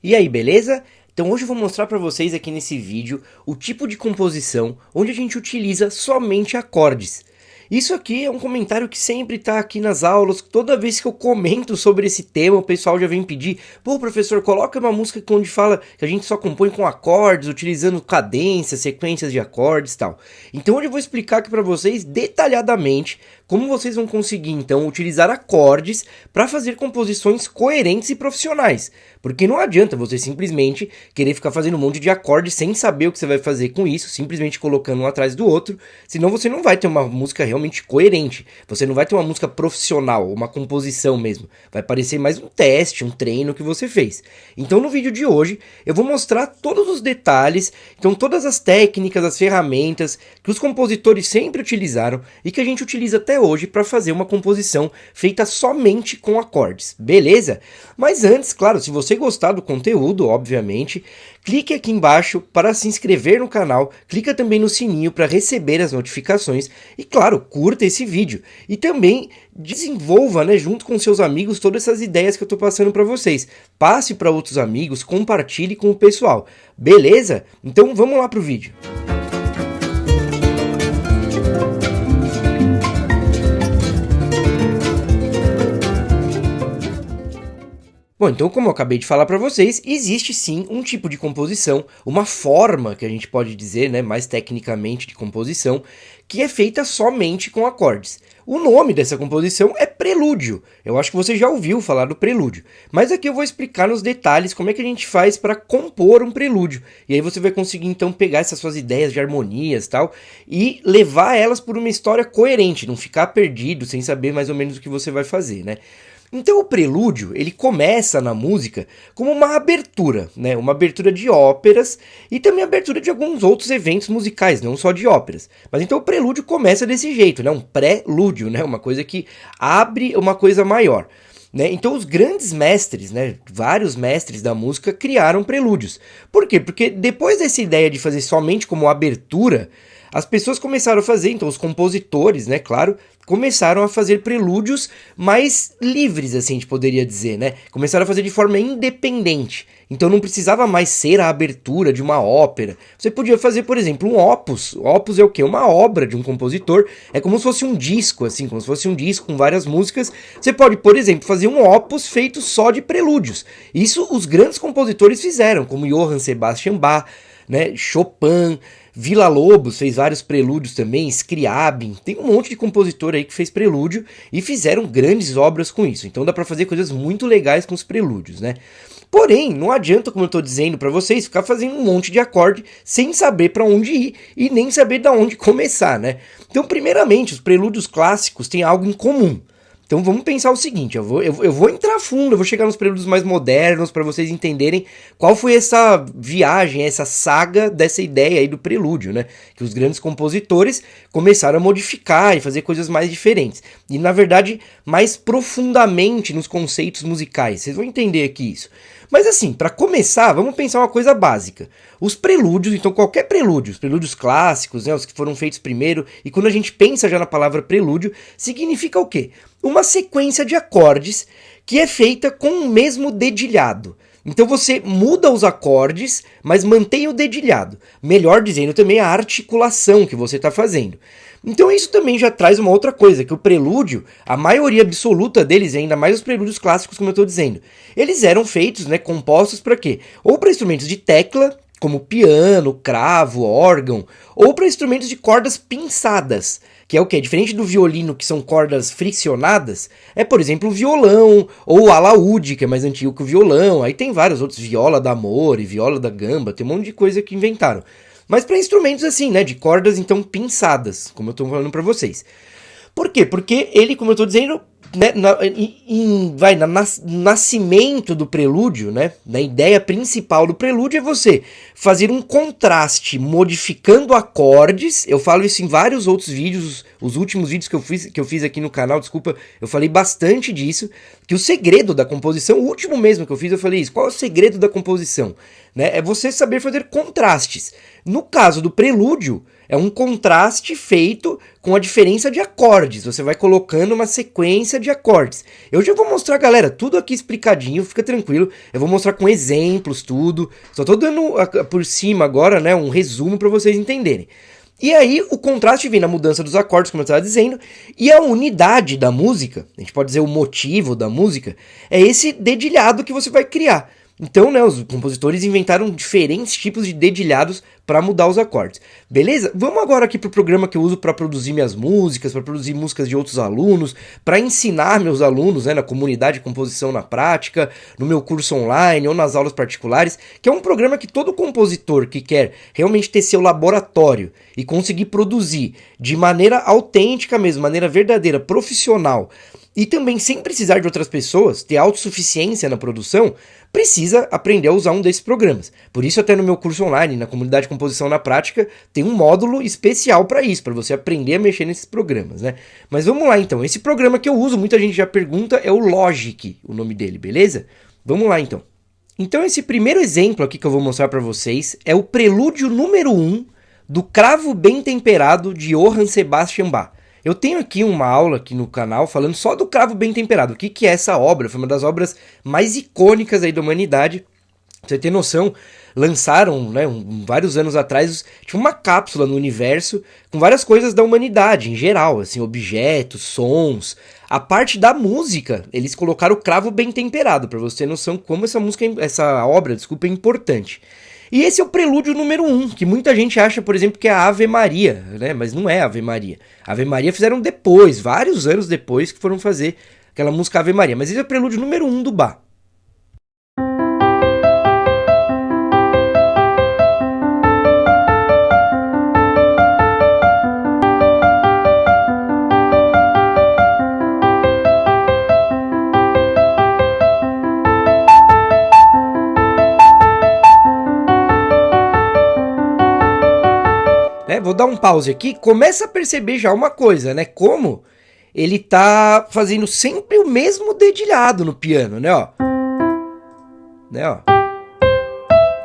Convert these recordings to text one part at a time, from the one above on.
E aí, beleza? Então hoje eu vou mostrar para vocês aqui nesse vídeo o tipo de composição onde a gente utiliza somente acordes. Isso aqui é um comentário que sempre está aqui nas aulas, toda vez que eu comento sobre esse tema o pessoal já vem pedir: pô, professor, coloca uma música onde fala que a gente só compõe com acordes, utilizando cadências, sequências de acordes e tal. Então hoje eu vou explicar aqui para vocês detalhadamente como vocês vão conseguir então utilizar acordes para fazer composições coerentes e profissionais. Porque não adianta você simplesmente querer ficar fazendo um monte de acordes sem saber o que você vai fazer com isso, simplesmente colocando um atrás do outro, senão você não vai ter uma música realmente coerente. Você não vai ter uma música profissional, uma composição mesmo. Vai parecer mais um teste, um treino que você fez. Então no vídeo de hoje eu vou mostrar todos os detalhes, então todas as técnicas, as ferramentas que os compositores sempre utilizaram e que a gente utiliza até hoje para fazer uma composição feita somente com acordes, beleza? Mas antes, claro, se você gostar do conteúdo, obviamente, clique aqui embaixo para se inscrever no canal, clica também no sininho para receber as notificações e, claro, curta esse vídeo. E também desenvolva, né, junto com seus amigos, todas essas ideias que eu estou passando para vocês. Passe para outros amigos, compartilhe com o pessoal, beleza? Então vamos lá para o vídeo. Bom, então como eu acabei de falar para vocês, existe sim um tipo de composição, uma forma que a gente pode dizer, né, mais tecnicamente de composição, que é feita somente com acordes. O nome dessa composição é prelúdio. Eu acho que você já ouviu falar do prelúdio. Mas aqui eu vou explicar nos detalhes como é que a gente faz para compor um prelúdio. E aí você vai conseguir então pegar essas suas ideias de harmonias e tal e levar elas por uma história coerente, não ficar perdido sem saber mais ou menos o que você vai fazer, né? Então o prelúdio, ele começa na música como uma abertura, né? Uma abertura de óperas e também abertura de alguns outros eventos musicais, não só de óperas. Mas então o prelúdio começa desse jeito, né? Um pré-lúdio, né? Uma coisa que abre uma coisa maior. Né? Então os grandes mestres, né, vários mestres da música criaram prelúdios. Por quê? Porque depois dessa ideia de fazer somente como abertura, as pessoas começaram a fazer, então os compositores, né, claro, começaram a fazer prelúdios mais livres, assim a gente poderia dizer, né? Começaram a fazer de forma independente. Então não precisava mais ser a abertura de uma ópera. Você podia fazer, por exemplo, um opus. O opus é o quê? Uma obra de um compositor. É como se fosse um disco, assim, como se fosse um disco com várias músicas. Você pode, por exemplo, fazer um opus feito só de prelúdios. Isso os grandes compositores fizeram, como Johann Sebastian Bach, né? Chopin, Villa-Lobos fez vários prelúdios também, Scriabin, tem um monte de compositor aí que fez prelúdio e fizeram grandes obras com isso. Então dá pra fazer coisas muito legais com os prelúdios, né? Porém, não adianta, como eu tô dizendo pra vocês, ficar fazendo um monte de acorde sem saber pra onde ir e nem saber da onde começar, né? Então, primeiramente, os prelúdios clássicos têm algo em comum. Então vamos pensar o seguinte, eu vou entrar fundo, eu vou chegar nos prelúdios mais modernos para vocês entenderem qual foi essa viagem, essa saga dessa ideia aí do prelúdio, né? Que os grandes compositores começaram a modificar e fazer coisas mais diferentes. E na verdade, mais profundamente nos conceitos musicais. Vocês vão entender aqui isso. Mas assim, para começar, vamos pensar uma coisa básica. Os prelúdios, então qualquer prelúdio, os prelúdios clássicos, né, os que foram feitos primeiro, e quando a gente pensa já na palavra prelúdio, significa o quê? Uma sequência de acordes que é feita com o mesmo dedilhado. Então você muda os acordes, mas mantém o dedilhado. Melhor dizendo também a articulação que você está fazendo. Então isso também já traz uma outra coisa, que o prelúdio, a maioria absoluta deles, ainda mais os prelúdios clássicos, como eu estou dizendo, eles eram feitos, né, compostos para quê? Ou para instrumentos de tecla, como piano, cravo, órgão, ou para instrumentos de cordas pinçadas, que é o quê? Diferente do violino, que são cordas friccionadas, é, por exemplo, o violão, ou o alaúde, que é mais antigo que o violão, aí tem vários outros, viola da amor e viola da gamba, tem um monte de coisa que inventaram. Mas para instrumentos assim, né, de cordas então pinçadas, como eu estou falando para vocês. Por quê? Porque ele, como eu estou dizendo, né, no nascimento do prelúdio, né, na ideia principal do prelúdio é você fazer um contraste modificando acordes. Eu falo isso em vários outros vídeos, os últimos vídeos que eu fiz aqui no canal, desculpa, eu falei bastante disso, que o segredo da composição, o último mesmo que eu fiz, eu falei isso, qual é o segredo da composição? Né, é você saber fazer contrastes. No caso do prelúdio, é um contraste feito com a diferença de acordes. Você vai colocando uma sequência sequência de acordes. Eu já vou mostrar, galera, tudo aqui explicadinho, fica tranquilo. Eu vou mostrar com exemplos, tudo. Só tô dando por cima agora, né, um resumo para vocês entenderem. E aí o contraste vem na mudança dos acordes, como eu estava dizendo, e a unidade da música, a gente pode dizer o motivo da música, é esse dedilhado que você vai criar. Então, né, os compositores inventaram diferentes tipos de dedilhados para mudar os acordes. Beleza? Vamos agora aqui pro programa que eu uso para produzir minhas músicas, para produzir músicas de outros alunos, para ensinar meus alunos, né, na comunidade de composição na prática, no meu curso online ou nas aulas particulares, que é um programa que todo compositor que quer realmente ter seu laboratório e conseguir produzir de maneira autêntica mesmo, maneira verdadeira, profissional, e também sem precisar de outras pessoas, ter autossuficiência na produção, precisa aprender a usar um desses programas. Por isso até no meu curso online, na comunidade de composição na prática, tem um módulo especial para isso, para você aprender a mexer nesses programas, né? Mas vamos lá então, esse programa que eu uso, muita gente já pergunta, é o Logic, o nome dele, beleza? Vamos lá então. Então esse primeiro exemplo aqui que eu vou mostrar para vocês é o prelúdio número 1 do Cravo Bem Temperado de Johann Sebastian Bach. Eu tenho aqui uma aula aqui no canal falando só do Cravo Bem Temperado. O que é essa obra? Foi uma das obras mais icônicas aí da humanidade. Pra você ter noção, lançaram, né, vários anos atrás, tinha uma cápsula no universo com várias coisas da humanidade em geral, assim, objetos, sons. A parte da música, eles colocaram o Cravo Bem Temperado, para você ter noção como essa obra, desculpa, é importante. E esse é o prelúdio número 1, que muita gente acha, por exemplo, que é a Ave Maria, né? Mas não é a Ave Maria. A Ave Maria fizeram depois, vários anos depois que foram fazer aquela música Ave Maria. Mas esse é o prelúdio número 1 do Bach. Vou dar um pause aqui, começa a perceber já uma coisa, né? Como ele tá fazendo sempre o mesmo dedilhado no piano, né? Ó.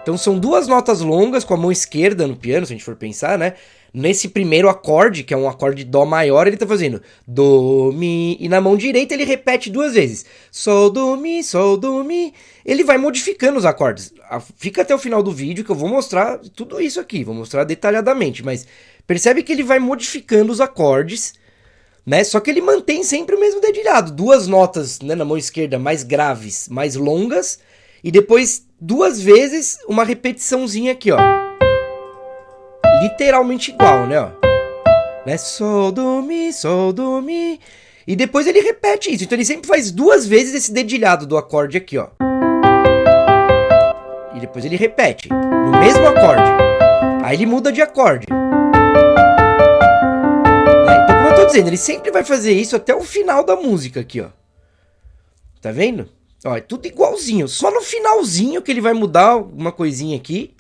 Então são duas notas longas com a mão esquerda no piano, se a gente for pensar, né? Nesse primeiro acorde, que é um acorde Dó maior, ele tá fazendo Dó, Mi, e na mão direita ele repete duas vezes. Sol, Dó, Mi, Sol, Dó, Mi. Ele vai modificando os acordes. Fica até o final do vídeo que eu vou mostrar tudo isso aqui, vou mostrar detalhadamente, mas percebe que ele vai modificando os acordes, né? Só que ele mantém sempre o mesmo dedilhado. Duas notas, né, na mão esquerda mais graves, mais longas, e depois duas vezes uma repetiçãozinha aqui, ó. Literalmente igual, né, ó. Né? Sol, Dó, Mi, Sol, Dó, Mi. E depois ele repete isso. Então ele sempre faz duas vezes esse dedilhado do acorde aqui, ó. E depois ele repete no mesmo acorde. Aí ele muda de acorde. Então, como eu tô dizendo, ele sempre vai fazer isso até o final da música aqui, ó. Tá vendo? Ó, é tudo igualzinho. Só no finalzinho que ele vai mudar uma coisinha aqui.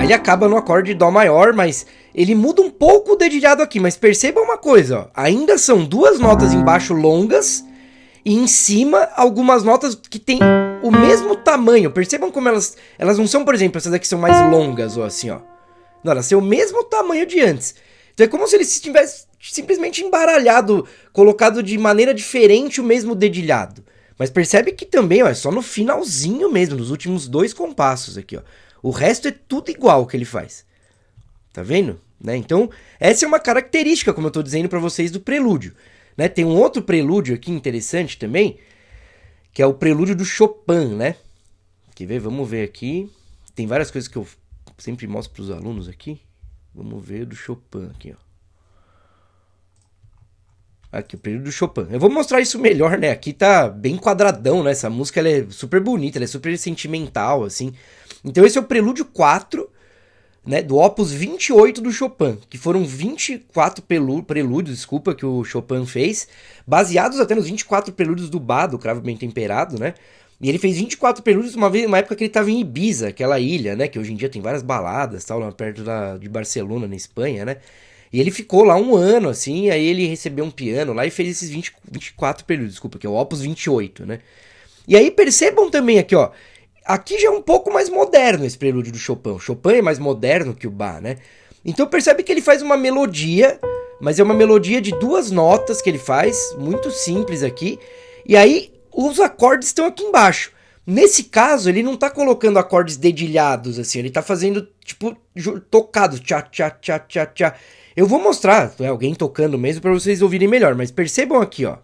Ele acaba no acorde Dó maior, mas ele muda um pouco o dedilhado aqui. Mas perceba uma coisa, ó, ainda são duas notas embaixo longas e em cima algumas notas que tem o mesmo tamanho. Percebam como elas não são, por exemplo, essas aqui são mais longas, ou assim, ó. Não, elas têm o mesmo tamanho de antes. Então é como se eles tivessem simplesmente embaralhado, colocado de maneira diferente o mesmo dedilhado. Mas percebe que também, ó, é só no finalzinho mesmo, nos últimos dois compassos aqui, ó. O resto é tudo igual que ele faz. Tá vendo? Né? Então, essa é uma característica, como eu tô dizendo para vocês, do prelúdio. Né? Tem um outro prelúdio aqui interessante também, que é o prelúdio do Chopin, né? Quer ver? Vamos ver aqui. Tem várias coisas que eu sempre mostro para os alunos aqui. Vamos ver do Chopin aqui, ó. Aqui, o prelúdio do Chopin. Eu vou mostrar isso melhor, né? Aqui tá bem quadradão, né? Essa música ela é super bonita, ela é super sentimental, assim. Então esse é o prelúdio 4, né, do Opus 28 do Chopin, que foram 24 prelúdios, desculpa, que o Chopin fez, baseados até nos 24 prelúdios do Bach, do Cravo Bem Temperado, né? E ele fez 24 prelúdios uma época que ele estava em Ibiza, aquela ilha, né, que hoje em dia tem várias baladas, tal, lá perto de Barcelona, na Espanha, né? E ele ficou lá um ano, assim, aí ele recebeu um piano lá e fez esses 24 prelúdios, desculpa, que é o Opus 28, né? E aí percebam também aqui, ó, Aqui já é um pouco mais moderno esse prelúdio do Chopin. O Chopin é mais moderno que o Bach, né? Então percebe que ele faz uma melodia, mas é uma melodia de 2 notas que ele faz, muito simples aqui. E aí os acordes estão aqui embaixo. Nesse caso, ele não tá colocando acordes dedilhados, assim, ele tá fazendo, tipo, tocado, tchá, tchá, tchá, tchá, tchá. Eu vou mostrar, alguém tocando mesmo, pra vocês ouvirem melhor, mas percebam aqui, ó.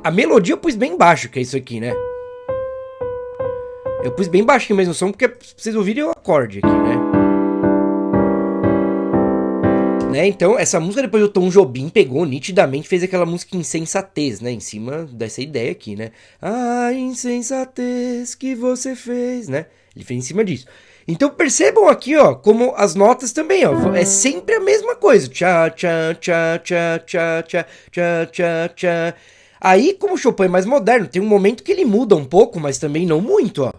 A melodia eu pus bem baixo, que é isso aqui, né? Eu pus bem baixinho mesmo o som, porque pra vocês ouvirem o acorde aqui, né? Então, essa música depois o Tom Jobim pegou nitidamente, fez aquela música Insensatez, né? Em cima dessa ideia aqui, né? Ah, insensatez que você fez, né? Ele fez em cima disso. Então percebam aqui, ó, como as notas também, ó, é sempre a mesma coisa. Tchá, tchá, tchá, tchá, tchá, tchá, tchá, tchá, tchá. Aí, como o Chopin é mais moderno, tem um momento que ele muda um pouco, mas também não muito, ó.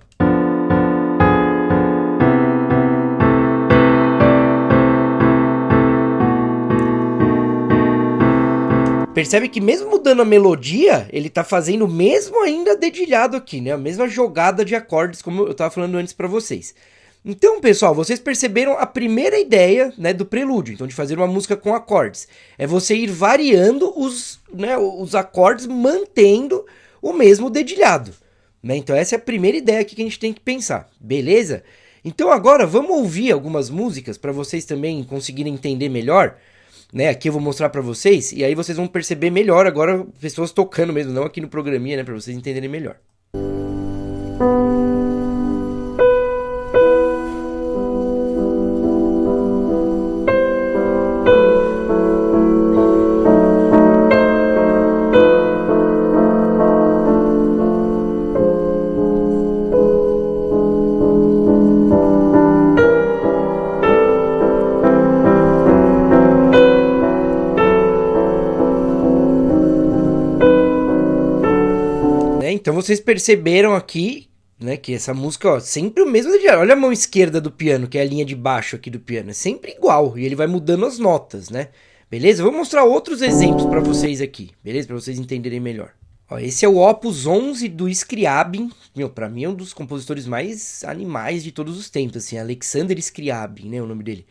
Percebe que mesmo mudando a melodia, ele tá fazendo o mesmo ainda dedilhado aqui, né? A mesma jogada de acordes, como eu tava falando antes pra vocês. Então, pessoal, vocês perceberam a primeira ideia, né, do prelúdio, então de fazer uma música com acordes. É você ir variando os acordes, mantendo o mesmo dedilhado. Né? Então essa é a primeira ideia aqui que a gente tem que pensar, beleza? Então agora vamos ouvir algumas músicas para vocês também conseguirem entender melhor. Né, aqui eu vou mostrar para vocês, e aí vocês vão perceber melhor agora, pessoas tocando mesmo, não aqui no programinha, né, para vocês entenderem melhor. Então vocês perceberam aqui, né, que essa música, ó, sempre o mesmo dedilhado. Olha a mão esquerda do piano, que é a linha de baixo aqui do piano, é sempre igual, e ele vai mudando as notas, né? Beleza? Eu vou mostrar outros exemplos para vocês aqui, beleza? Para vocês entenderem melhor. Ó, esse é o Opus 11 do Scriabin, para mim é um dos compositores mais animais de todos os tempos, assim, Alexander Scriabin, né, o nome dele.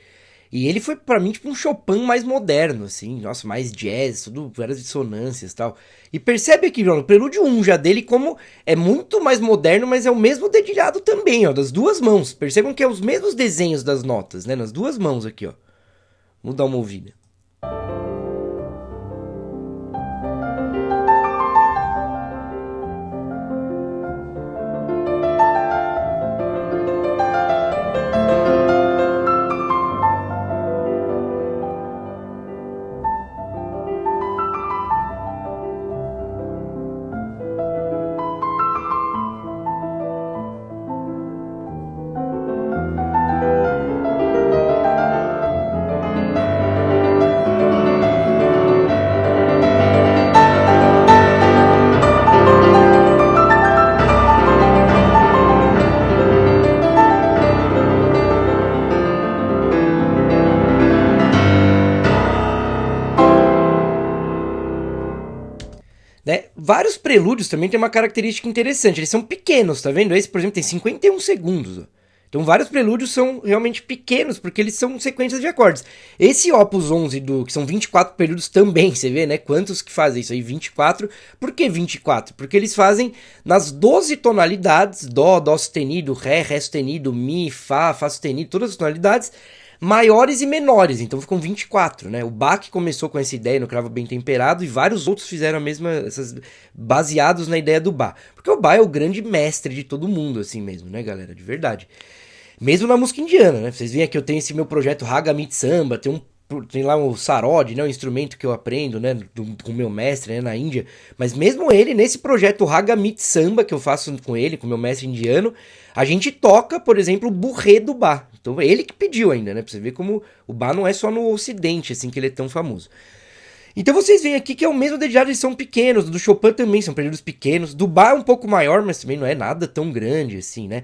E ele foi pra mim tipo um Chopin mais moderno, assim, nossa, mais jazz, tudo, várias dissonâncias e tal. E percebe aqui, ó, no Prelúdio 1 já dele, como é muito mais moderno, mas é o mesmo dedilhado também, ó, das duas mãos. Percebam que é os mesmos desenhos das notas, né, nas duas mãos aqui, ó. Vamos dar uma ouvida. Né? Vários prelúdios também tem uma característica interessante, eles são pequenos, tá vendo? Esse, por exemplo, tem 51 segundos. Ó. Então vários prelúdios são realmente pequenos, porque eles são sequências de acordes. Esse Opus 11, que são 24 prelúdios também, você vê, né? Quantos que fazem isso aí? 24. Por que 24? Porque eles fazem nas 12 tonalidades, Dó, Dó sustenido, Ré, Ré sustenido, Mi, Fá, Fá sustenido, todas as tonalidades, maiores e menores, então ficam 24, né? O Bach começou com essa ideia no cravo bem temperado e vários outros fizeram a mesma, baseados na ideia do Bach. Porque o Bach é o grande mestre de todo mundo, assim mesmo, né, galera? De verdade. Mesmo na música indiana, né? Vocês veem aqui, eu tenho esse meu projeto Raga Mitsamba, tem lá o sarod, né, o instrumento que eu aprendo, né, com o meu mestre, né, na Índia. Mas mesmo ele, nesse projeto Raga Mitsamba que eu faço com ele, com o meu mestre indiano, a gente toca, por exemplo, o burrê do Bach. Então é ele que pediu ainda, né, pra você ver como o Bach não é só no Ocidente, assim, que ele é tão famoso. Então vocês veem aqui que é o mesmo dedilhado, eles são pequenos, do Chopin também são períodos pequenos, do Bach é um pouco maior, mas também não é nada tão grande assim, né.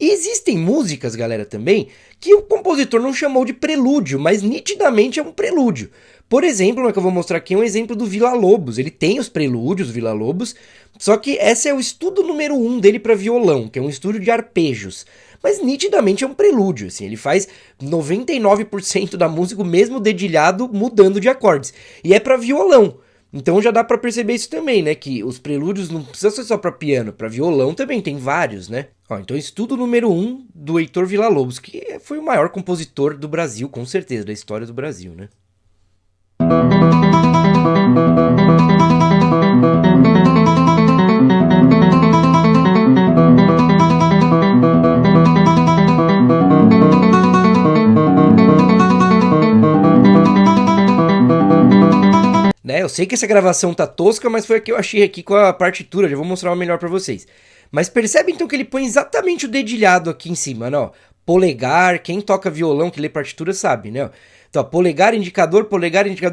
E existem músicas, galera, também, que o compositor não chamou de prelúdio, mas nitidamente é um prelúdio. Por exemplo, que eu vou mostrar aqui é um exemplo do Villa-Lobos. Ele tem os prelúdios, Villa-Lobos, só que esse é o estudo número 1 dele para violão, que é um estudo de arpejos. Mas nitidamente é um prelúdio, assim, ele faz 99% da música, o mesmo dedilhado, mudando de acordes. E é para violão. Então já dá pra perceber isso também, né? Que os prelúdios não precisam ser só pra piano, pra violão também tem vários, né? Ó, então estudo número 1 do Heitor Villa-Lobos, que foi o maior compositor do Brasil, com certeza, da história do Brasil, né? Né, eu sei que essa gravação tá tosca, mas foi a que eu achei aqui com a partitura, já vou mostrar uma melhor pra vocês. Mas percebe então que ele põe exatamente o dedilhado aqui em cima, né? Ó, polegar, quem toca violão, que lê partitura sabe, né? Então, ó, polegar, indicador,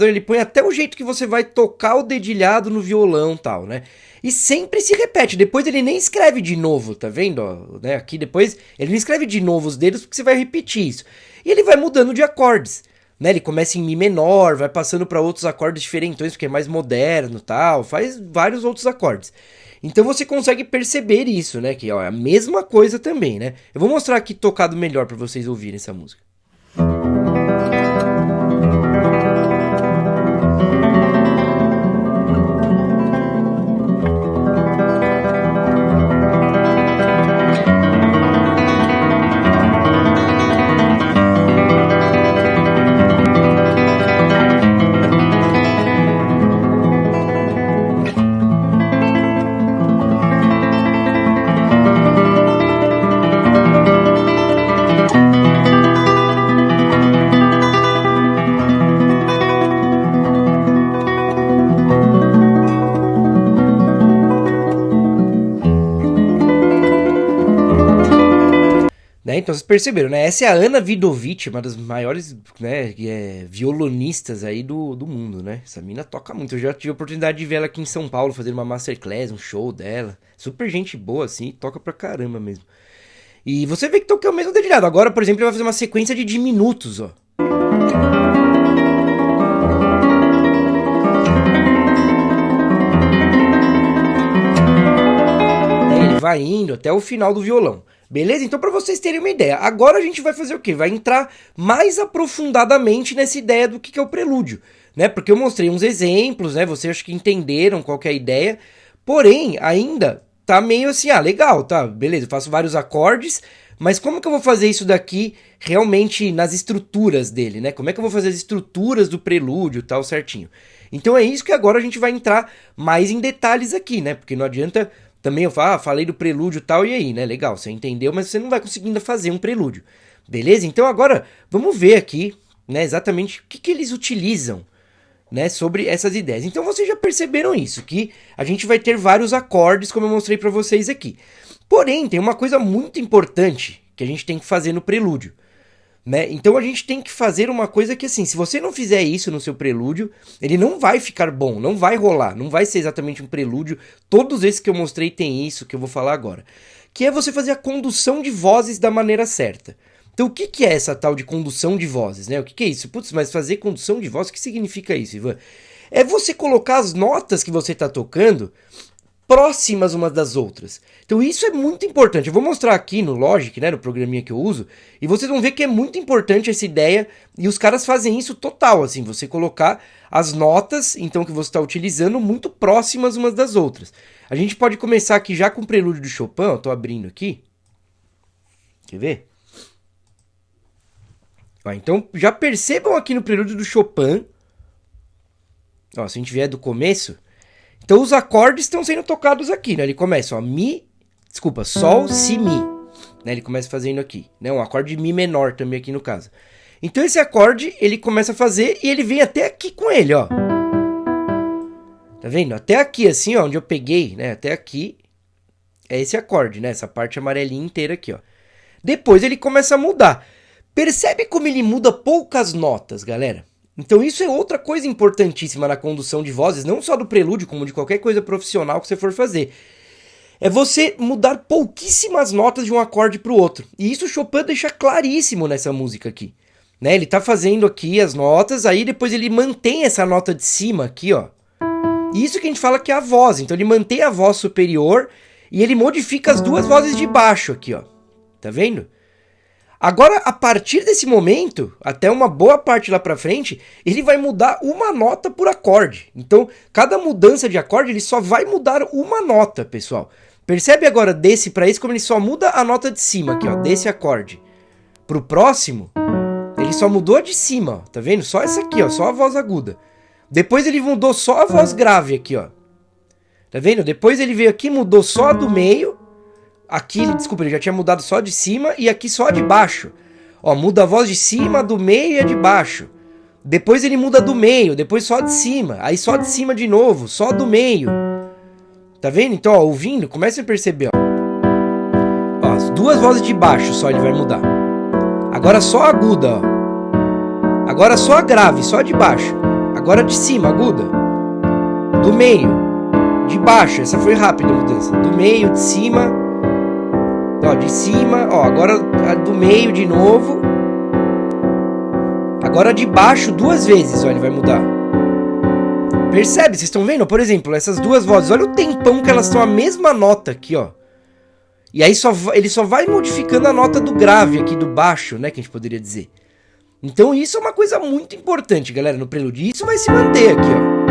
ele põe até o jeito que você vai tocar o dedilhado no violão e tal, né? E sempre se repete, depois ele nem escreve de novo, tá vendo? Ó, né? Aqui depois ele não escreve de novo os dedos porque você vai repetir isso. E ele vai mudando de acordes. Né, ele começa em Mi menor, vai passando para outros acordes diferentões, porque é mais moderno e tal, faz vários outros acordes. Então você consegue perceber isso, né, que ó, é a mesma coisa também, né? Eu vou mostrar aqui tocado melhor para vocês ouvirem essa música. Né? Então vocês perceberam, né? Essa é a Ana Vidovic, uma das maiores, né, violonistas aí do mundo, né? Essa mina toca muito. Eu já tive a oportunidade de ver ela aqui em São Paulo, fazer uma masterclass, um show dela. Super gente boa, assim, toca pra caramba mesmo. E você vê que toca o mesmo dedilhado. Agora, por exemplo, ele vai fazer uma sequência de diminutos, ó. Aí ele vai indo até o final do violão. Beleza? Então, para vocês terem uma ideia, agora a gente vai fazer o quê? Vai entrar mais aprofundadamente nessa ideia do que é o prelúdio, né? Porque eu mostrei uns exemplos, né? Vocês acho que entenderam qual que é a ideia, porém, ainda tá meio assim, ah, legal, tá, beleza, eu faço vários acordes, mas como que eu vou fazer isso daqui realmente nas estruturas dele, né? Como é que eu vou fazer as estruturas do prelúdio e tal certinho? Então é isso que agora a gente vai entrar mais em detalhes aqui, né? Porque não adianta... Também eu falo, falei do prelúdio e tal, e aí, né? Legal, você entendeu, mas você não vai conseguir ainda fazer um prelúdio. Beleza? Então agora vamos ver aqui, né, exatamente o que eles utilizam, né, sobre essas ideias. Então vocês já perceberam isso, que a gente vai ter vários acordes, como eu mostrei para vocês aqui. Porém, tem uma coisa muito importante que a gente tem que fazer no prelúdio. Né? Então a gente tem que fazer uma coisa que assim, se você não fizer isso no seu prelúdio, ele não vai ficar bom, não vai rolar, não vai ser exatamente um prelúdio. Todos esses que eu mostrei tem isso que eu vou falar agora, que é você fazer a condução de vozes da maneira certa. Então o que é essa tal de condução de vozes, né? O que é isso? Putz, mas fazer condução de voz, o que significa isso, Ivan? É você colocar as notas que você está tocando próximas umas das outras. Então isso é muito importante. Eu vou mostrar aqui no Logic, né, no programinha que eu uso, e vocês vão ver que é muito importante essa ideia, e os caras fazem isso total, assim, você colocar as notas, então, que você está utilizando, muito próximas umas das outras. A gente pode começar aqui já com o prelúdio do Chopin, eu tô abrindo aqui. Quer ver? Ó, então, já percebam aqui no prelúdio do Chopin, ó, se a gente vier do começo... Então os acordes estão sendo tocados aqui, né? Ele começa, ó, Mi, desculpa, Sol, Si, Mi. Né? Ele começa fazendo aqui, né? Um acorde de Mi menor também aqui no caso. Então esse acorde, ele começa a fazer e ele vem até aqui com ele, ó. Tá vendo? Até aqui, assim, ó, onde eu peguei, né? Até aqui é esse acorde, né? Essa parte amarelinha inteira aqui, ó. Depois ele começa a mudar. Percebe como ele muda poucas notas, galera? Então isso é outra coisa importantíssima na condução de vozes, não só do prelúdio, como de qualquer coisa profissional que você for fazer. é você mudar pouquíssimas notas de um acorde para o outro. E isso o Chopin deixa claríssimo nessa música aqui. Né? Ele tá fazendo aqui as notas, aí depois ele mantém essa nota de cima aqui, ó. E isso que a gente fala que é a voz. Então ele mantém a voz superior e ele modifica as duas vozes de baixo aqui, ó. Tá vendo? Agora, a partir desse momento, até uma boa parte lá pra frente, ele vai mudar uma nota por acorde. Então, cada mudança de acorde, ele só vai mudar uma nota, pessoal. Percebe agora desse pra esse, como ele só muda a nota de cima aqui, ó, desse acorde. Pro próximo, ele só mudou a de cima, ó, tá vendo? Só essa aqui, ó, só a voz aguda. Depois ele mudou só a voz grave aqui, ó. Tá vendo? Depois ele veio aqui, mudou só a do meio. Aqui, desculpa, ele já tinha mudado só a de cima e aqui só a de baixo. Ó, muda a voz de cima, a do meio e a de baixo. Depois ele muda a do meio, depois só a de cima. Aí só a de cima de novo, só a do meio. Tá vendo? Então, ó, ouvindo, comece a perceber, ó. Ó, as duas vozes de baixo só ele vai mudar. Agora só a aguda, ó. Agora só a grave, só a de baixo. Agora de cima, aguda. Do meio, de baixo, essa foi rápida a mudança. Do meio, de cima. Ó, de cima, ó, agora a do meio de novo. Agora de baixo duas vezes, ó, ele vai mudar. Percebe? Vocês estão vendo? Por exemplo, essas duas vozes, olha o tempão que elas estão a mesma nota aqui, ó. E aí ele só vai modificando a nota do grave aqui, do baixo, né, que a gente poderia dizer. Então isso é uma coisa muito importante, galera, no prelúdio. E isso vai se manter aqui, ó.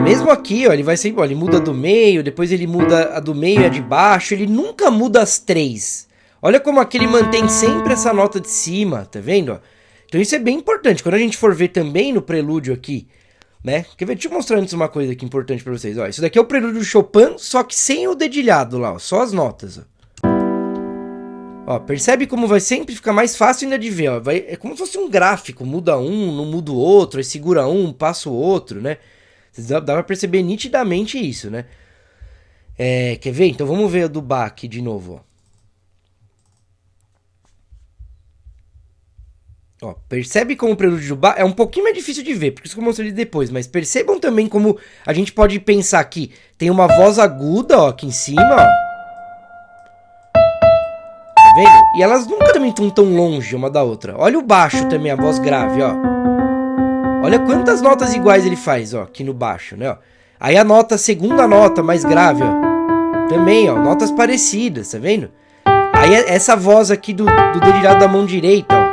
Mesmo aqui, ó, ele vai sempre, ó, ele muda do meio, depois ele muda a do meio e a de baixo, ele nunca muda as três. Olha como aqui ele mantém sempre essa nota de cima, tá vendo? Ó? Então isso é bem importante. Quando a gente for ver também no prelúdio aqui, né? Quer ver? Deixa eu mostrar antes uma coisa aqui importante pra vocês. Ó, isso daqui é o prelúdio do Chopin, só que sem o dedilhado lá, ó, só as notas. Ó, percebe como vai sempre ficar mais fácil ainda de ver, ó. É como se fosse um gráfico, muda um, não muda o outro, aí segura um, passa o outro, né? Dá pra perceber nitidamente isso, né? Quer ver? Então vamos ver a do Bach aqui de novo, ó. Ó, percebe como o prelúdio do Bach é um pouquinho mais difícil de ver, por isso que eu mostrei depois, mas percebam também como a gente pode pensar que tem uma voz aguda, ó, aqui em cima, ó. Tá vendo? E elas nunca também estão tão longe uma da outra. Olha o baixo também, a voz grave, ó. Olha quantas notas iguais ele faz, ó, aqui no baixo, né, ó. Aí a segunda nota mais grave, ó. Também, ó, notas parecidas, tá vendo? Aí essa voz aqui do dedilhado da mão direita, ó.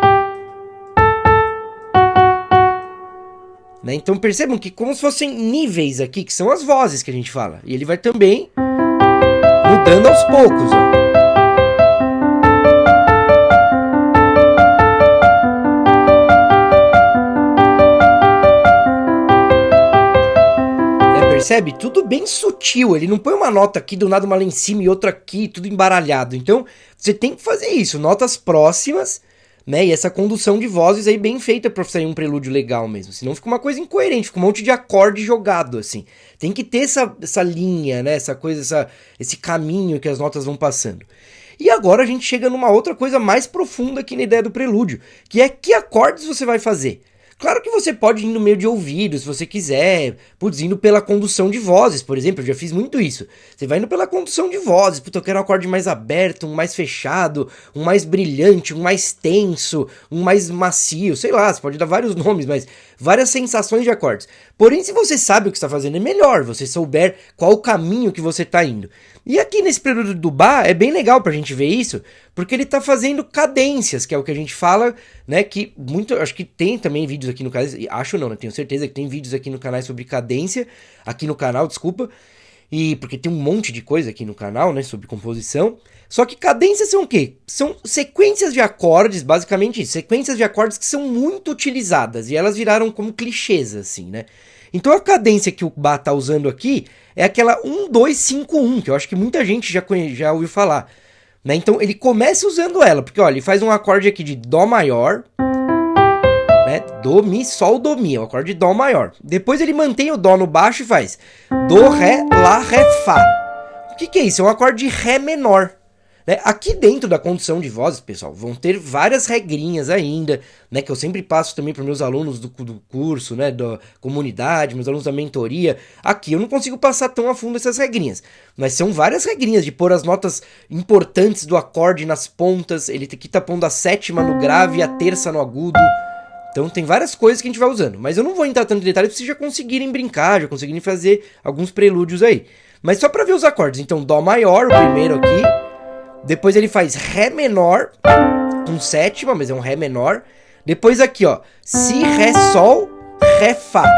Né? Então percebam que como se fossem níveis aqui, que são as vozes que a gente fala. E ele vai também mudando aos poucos, ó. Percebe? Tudo bem sutil, ele não põe uma nota aqui, do nada uma lá em cima e outra aqui, tudo embaralhado. Então, você tem que fazer isso, notas próximas, né? E essa condução de vozes aí bem feita pra sair um prelúdio legal mesmo. Senão fica uma coisa incoerente, fica um monte de acorde jogado, assim. Tem que ter essa linha, né? Essa coisa, esse caminho que as notas vão passando. E agora a gente chega numa outra coisa mais profunda aqui na ideia do prelúdio, que é que acordes você vai fazer. Claro que você pode ir no meio de ouvido, se você quiser, putz, indo pela condução de vozes, por exemplo, eu já fiz muito isso. Você vai indo pela condução de vozes, putz, eu quero um acorde mais aberto, um mais fechado, um mais brilhante, um mais tenso, um mais macio, sei lá, você pode dar vários nomes, mas várias sensações de acordes. Porém, se você sabe o que está fazendo, é melhor, você souber qual o caminho que você está indo. E aqui nesse prelúdio do Bach é bem legal pra gente ver isso, porque ele tá fazendo cadências, que é o que a gente fala, né, que muito, acho que tem também vídeos aqui no canal, acho não, né, tenho certeza que tem vídeos aqui no canal sobre cadência, aqui no canal, desculpa, e porque tem um monte de coisa aqui no canal, né, sobre composição. Só que cadências são o quê? São sequências de acordes, basicamente isso, sequências de acordes que são muito utilizadas, e elas viraram como clichês, assim, né. Então a cadência que o Bach tá usando aqui é aquela 1-2-5-1, que eu acho que muita gente já ouviu falar. Né? Então ele começa usando ela, porque olha, ele faz um acorde aqui de Dó maior, né? Do, Mi, Sol, Do, Mi, é o acorde de Dó maior. Depois ele mantém o Dó no baixo e faz Dó, Ré, Lá, Ré, Fá. O que é isso? É um acorde de Ré menor. né? Aqui dentro da condução de vozes, pessoal, vão ter várias regrinhas ainda, né? Que eu sempre passo também para meus alunos do curso, né? Da comunidade, meus alunos da mentoria. Aqui eu não consigo passar tão a fundo essas regrinhas, mas são várias regrinhas de pôr as notas importantes do acorde nas pontas. Ele aqui tá pondo a sétima no grave e a terça no agudo. Então tem várias coisas que a gente vai usando, mas eu não vou entrar tanto em detalhes para vocês já conseguirem brincar, já conseguirem fazer alguns prelúdios aí. Mas só para ver os acordes, então Dó maior, o primeiro aqui, depois ele faz Ré menor com sétima, mas é um Ré menor. Depois aqui, ó, Si, Ré, Sol, Ré, Fá.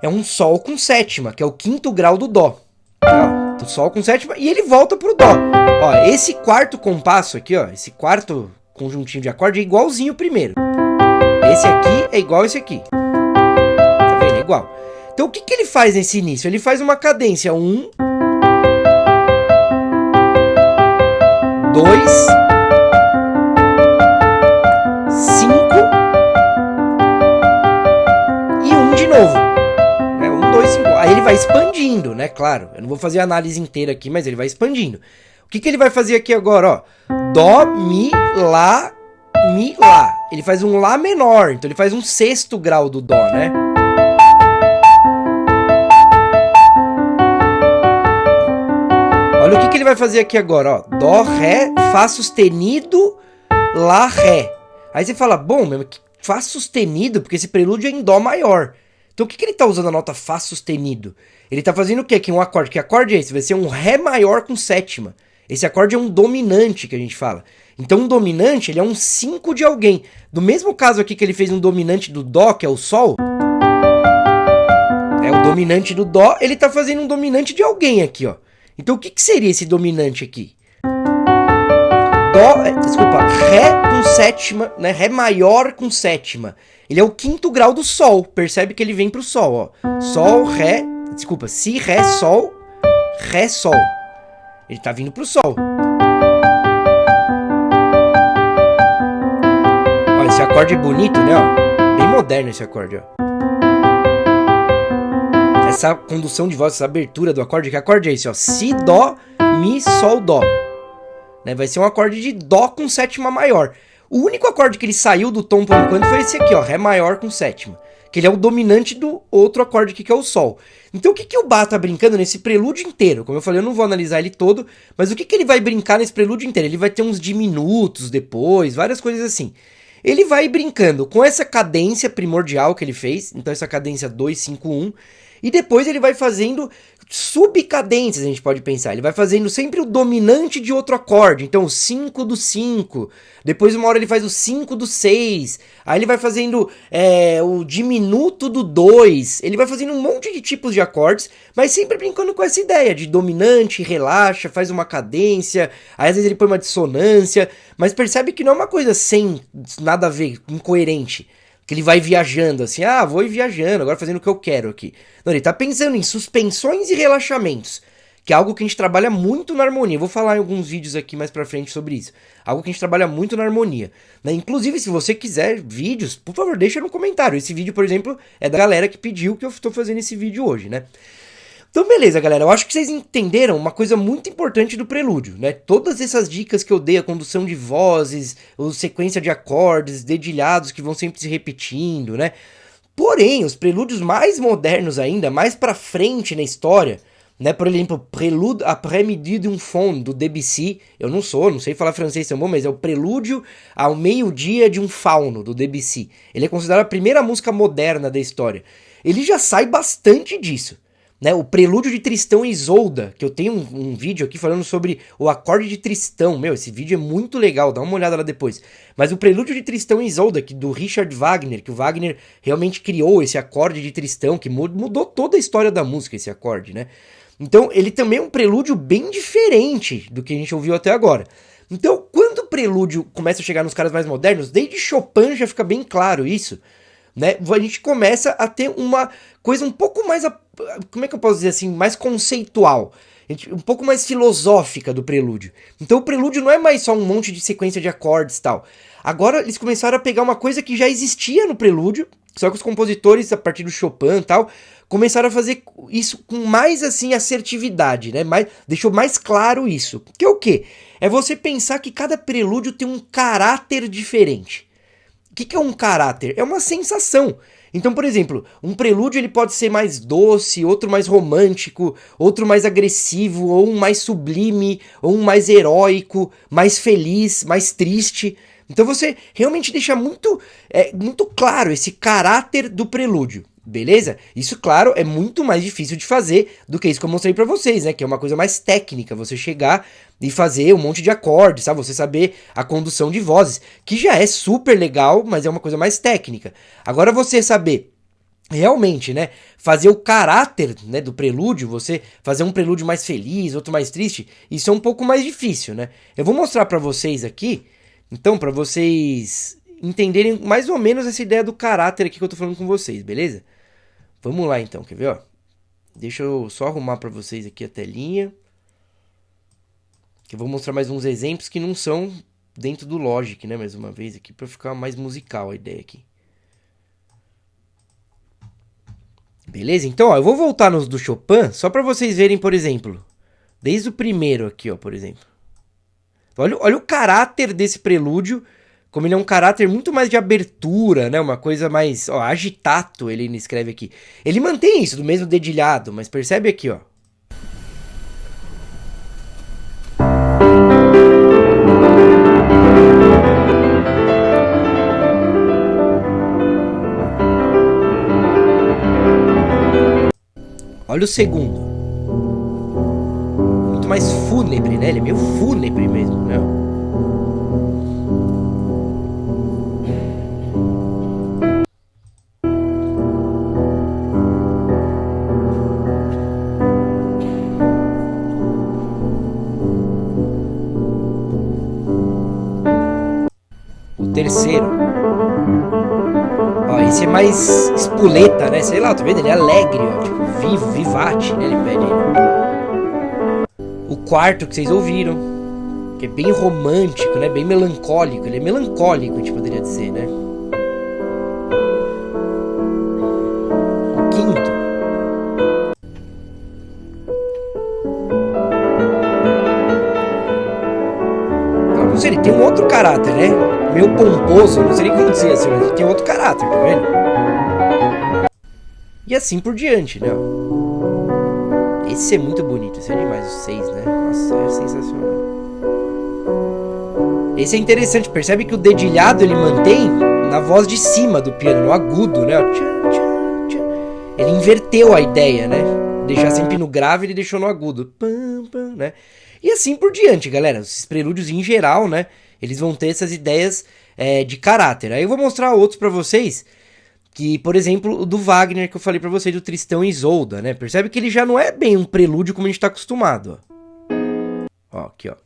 É um Sol com sétima, que é o quinto grau do Dó. Ó, Sol com sétima e ele volta pro Dó. Ó, esse quarto compasso aqui, ó, esse quarto conjuntinho de acorde é igualzinho o primeiro. Esse aqui é igual esse aqui. Tá vendo? É igual. Então o que ele faz nesse início? Ele faz uma cadência 1, 2, 5 e 1 de novo. 1, 2, 5. Aí ele vai expandindo, né? Claro, eu não vou fazer a análise inteira aqui, mas ele vai expandindo. O que ele vai fazer aqui agora? Ó? Dó, Mi, Lá, Mi, Lá. Ele faz um Lá menor, então ele faz um sexto grau do Dó, né? Olha o que ele vai fazer aqui agora, ó. Dó, Ré, Fá sustenido, Lá, Ré. Aí você fala, bom, mesmo, Fá sustenido, porque esse prelúdio é em Dó maior. Então o que ele tá usando a nota Fá sustenido? Ele tá fazendo o quê? Aqui um acorde. Que acorde é esse? Vai ser um Ré maior com sétima. Esse acorde é um dominante que a gente fala. Então um dominante, ele é um 5 de alguém. Do mesmo caso aqui que ele fez um dominante do Dó, que é o Sol. É o dominante do Dó, ele tá fazendo um dominante de alguém aqui, ó. Então o que seria esse dominante aqui? Ré com sétima, né? Ré maior com sétima. Ele é o quinto grau do Sol. Percebe que ele vem pro Sol, ó. Sol, Ré, Si, Ré, Sol, Ré, Sol. Ele tá vindo pro Sol. Olha, esse acorde é bonito, né? Ó. Bem moderno esse acorde, ó. Essa condução de voz, essa abertura do acorde, que acorde é esse, ó? Si, Dó, Mi, Sol, Dó. Né? Vai ser um acorde de Dó com sétima maior. O único acorde que ele saiu do tom por enquanto foi esse aqui, ó, Ré maior com sétima. Que ele é o dominante do outro acorde aqui, que é o Sol. Então o que o Bach tá brincando nesse prelúdio inteiro? Como eu falei, eu não vou analisar ele todo, mas o que ele vai brincar nesse prelúdio inteiro? Ele vai ter uns diminutos depois, várias coisas assim. Ele vai brincando com essa cadência primordial que ele fez, então essa cadência 2, 5, 1, e depois ele vai fazendo subcadências, a gente pode pensar. Ele vai fazendo sempre o dominante de outro acorde. Então o 5 do 5. Depois uma hora ele faz o 5 do 6. Aí ele vai fazendo o diminuto do 2. Ele vai fazendo um monte de tipos de acordes, mas sempre brincando com essa ideia de dominante, relaxa, faz uma cadência. Aí às vezes ele põe uma dissonância. Mas percebe que não é uma coisa sem nada a ver, incoerente. Que ele vai viajando assim, vou ir viajando, agora fazendo o que eu quero aqui. Não, ele tá pensando em suspensões e relaxamentos, que é algo que a gente trabalha muito na harmonia. Eu vou falar em alguns vídeos aqui mais pra frente sobre isso. Algo que a gente trabalha muito na harmonia. Né? Inclusive, se você quiser vídeos, por favor, deixa no comentário. Esse vídeo, por exemplo, é da galera que pediu que eu tô fazendo esse vídeo hoje, né? Então beleza, galera, eu acho que vocês entenderam uma coisa muito importante do prelúdio, né? Todas essas dicas que eu dei, a condução de vozes, a sequência de acordes, dedilhados que vão sempre se repetindo, né? Porém, os prelúdios mais modernos ainda, mais pra frente na história, né? Por exemplo, Prélude après-midi d'un faune, do Debussy, eu não sei falar francês tão bom, mas é o Prelúdio ao meio-dia de um fauno, do Debussy. Ele é considerado a primeira música moderna da história. Ele já sai bastante disso. Né, o Prelúdio de Tristão e Isolda, que eu tenho um vídeo aqui falando sobre o acorde de Tristão. Meu, esse vídeo é muito legal, dá uma olhada lá depois. Mas o Prelúdio de Tristão e Isolda, do Richard Wagner, que o Wagner realmente criou esse acorde de Tristão, que mudou toda a história da música, esse acorde, né? Então, ele também é um prelúdio bem diferente do que a gente ouviu até agora. Então, quando o prelúdio começa a chegar nos caras mais modernos, desde Chopin já fica bem claro isso, né? A gente começa a ter uma coisa um pouco mais, como é que eu posso dizer assim, mais conceitual, um pouco mais filosófica do prelúdio. Então o prelúdio não é mais só um monte de sequência de acordes e tal. Agora eles começaram a pegar uma coisa que já existia no prelúdio, Só que os compositores, a partir do Chopin e tal, começaram a fazer isso com mais, assim, assertividade, né? Deixou mais claro isso. Que é o quê? É você pensar que cada prelúdio tem um caráter diferente. O que é um caráter? É uma sensação. Então, por exemplo, um prelúdio ele pode ser mais doce, outro mais romântico, outro mais agressivo, ou um mais sublime, ou um mais heróico, mais feliz, mais triste. Então você realmente deixa muito claro esse caráter do prelúdio. Beleza? Isso, claro, é muito mais difícil de fazer do que isso que eu mostrei pra vocês, né? Que é uma coisa mais técnica, você chegar e fazer um monte de acordes, sabe? Você saber a condução de vozes, que já é super legal, mas é uma coisa mais técnica. Agora você saber realmente, né, fazer o caráter, né, do prelúdio, você fazer um prelúdio mais feliz, outro mais triste, isso é um pouco mais difícil, né? Eu vou mostrar pra vocês aqui, então, pra vocês entenderem mais ou menos essa ideia do caráter aqui que eu tô falando com vocês, beleza? Vamos lá então, quer ver, ó? Deixa eu só arrumar pra vocês aqui a telinha. Que eu vou mostrar mais uns exemplos que não são dentro do Logic, né? Mais uma vez aqui, pra ficar mais musical a ideia aqui. Beleza? Então, ó, eu vou voltar nos do Chopin, só pra vocês verem, por exemplo. Desde o primeiro aqui, ó, por exemplo. Olha o caráter desse prelúdio, como ele é um caráter muito mais de abertura, né? Uma coisa mais, ó, agitato, ele escreve aqui. Ele mantém isso do mesmo dedilhado, mas percebe aqui, ó. Olha o segundo. Muito mais fúnebre, né? Ele é meio fúnebre mesmo, né? O terceiro. Ó, esse é mais espoleta, né? Sei lá, tá vendo? Ele é alegre, ó. Tipo, vivo, vivate, né? Ele pede. O quarto que vocês ouviram, que é bem romântico, né? Bem melancólico. Ele é melancólico, a gente poderia dizer, né? O quinto. Não sei, ele tem um outro caráter, né? Meio pomposo, não sei nem como dizer assim, mas ele tem outro caráter, tá vendo? E assim por diante, né? Esse é muito bonito, esse é demais, os 6, né? Nossa, é sensacional. Esse é interessante, percebe que o dedilhado ele mantém na voz de cima do piano, no agudo, né? Ele inverteu a ideia, né? Deixar sempre no grave, ele deixou no agudo. Pam, pam, né? E assim por diante, galera. Esses prelúdios em geral, né? Eles vão ter essas ideias de caráter. Aí eu vou mostrar outros pra vocês. Que, por exemplo, o do Wagner que eu falei pra vocês, do Tristão e Isolda, né? Percebe que ele já não é bem um prelúdio como a gente tá acostumado, ó. Ó, aqui, ó.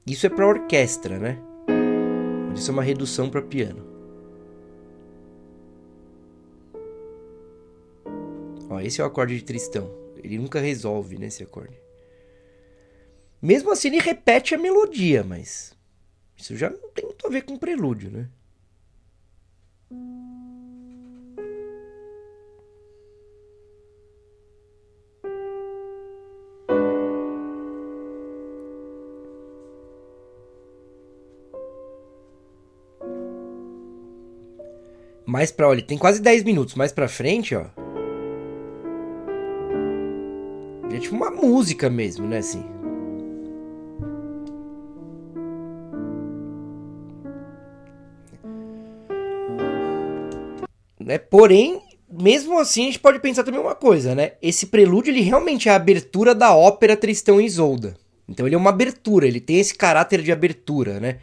Isso é pra orquestra, né? Isso é uma redução pra piano. Ó, esse é o acorde de Tristão. Ele nunca resolve, né, esse acorde. Mesmo assim, ele repete a melodia, mas isso já não tem muito a ver com prelúdio, né? Mais pra, olha, tem quase 10 minutos. Mais pra frente, ó. É tipo uma música mesmo, né, assim. Né? Porém, mesmo assim, a gente pode pensar também uma coisa, né? Esse prelúdio, ele realmente é a abertura da ópera Tristão e Isolda. Então ele é uma abertura, ele tem esse caráter de abertura, né?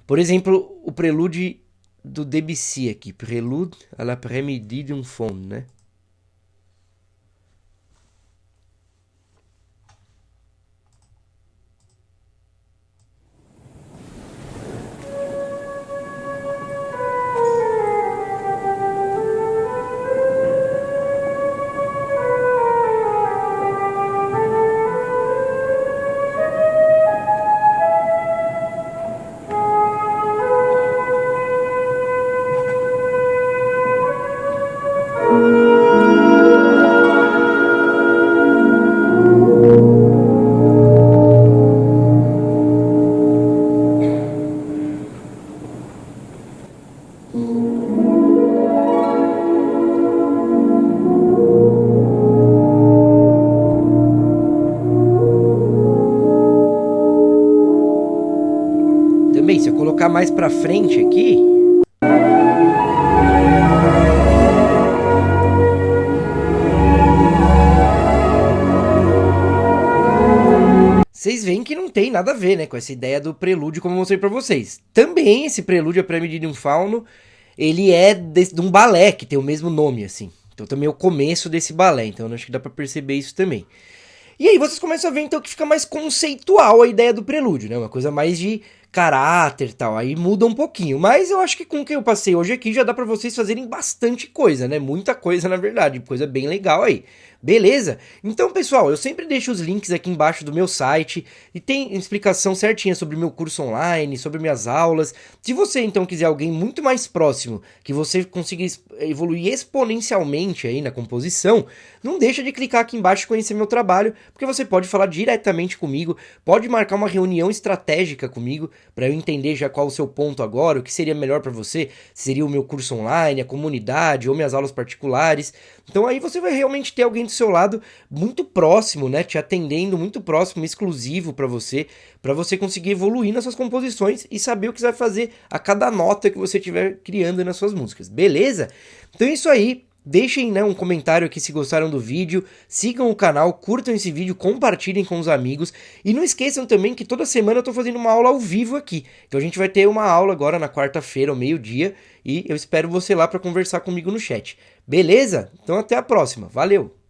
Por exemplo, o prelúdio do Debussy aqui. Prélude à l'après-midi d'un faune, né? Também, se eu colocar mais pra frente aqui, vocês veem que não tem nada a ver, né, com essa ideia do prelúdio como eu mostrei pra vocês. Também esse prelúdio a Prêmio de um Fauno, ele é de um balé que tem o mesmo nome, assim. Então também é o começo desse balé, então eu acho que dá pra perceber isso também. E aí vocês começam a ver então que fica mais conceitual a ideia do prelúdio, né? Uma coisa mais de caráter e tal. Aí muda um pouquinho. Mas eu acho que com o que eu passei hoje aqui já dá pra vocês fazerem bastante coisa, né? Muita coisa, na verdade. Coisa bem legal aí. Beleza? Então, pessoal, eu sempre deixo os links aqui embaixo do meu site e tem explicação certinha sobre o meu curso online, sobre minhas aulas. Se você então quiser alguém muito mais próximo, que você consiga evoluir exponencialmente aí na composição, não deixa de clicar aqui embaixo e conhecer meu trabalho, porque você pode falar diretamente comigo, pode marcar uma reunião estratégica comigo para eu entender já qual o seu ponto agora, o que seria melhor para você, se seria o meu curso online, a comunidade ou minhas aulas particulares. Então aí você vai realmente ter alguém do seu lado muito próximo, né, te atendendo muito próximo, exclusivo para você conseguir evoluir nas suas composições e saber o que você vai fazer a cada nota que você estiver criando nas suas músicas. Beleza? Então é isso aí. Deixem, né, um comentário aqui se gostaram do vídeo, sigam o canal, curtam esse vídeo, compartilhem com os amigos e não esqueçam também que toda semana eu estou fazendo uma aula ao vivo aqui. Então a gente vai ter uma aula agora na quarta-feira, ao meio-dia, e eu espero você lá para conversar comigo no chat. Beleza? Então até a próxima. Valeu!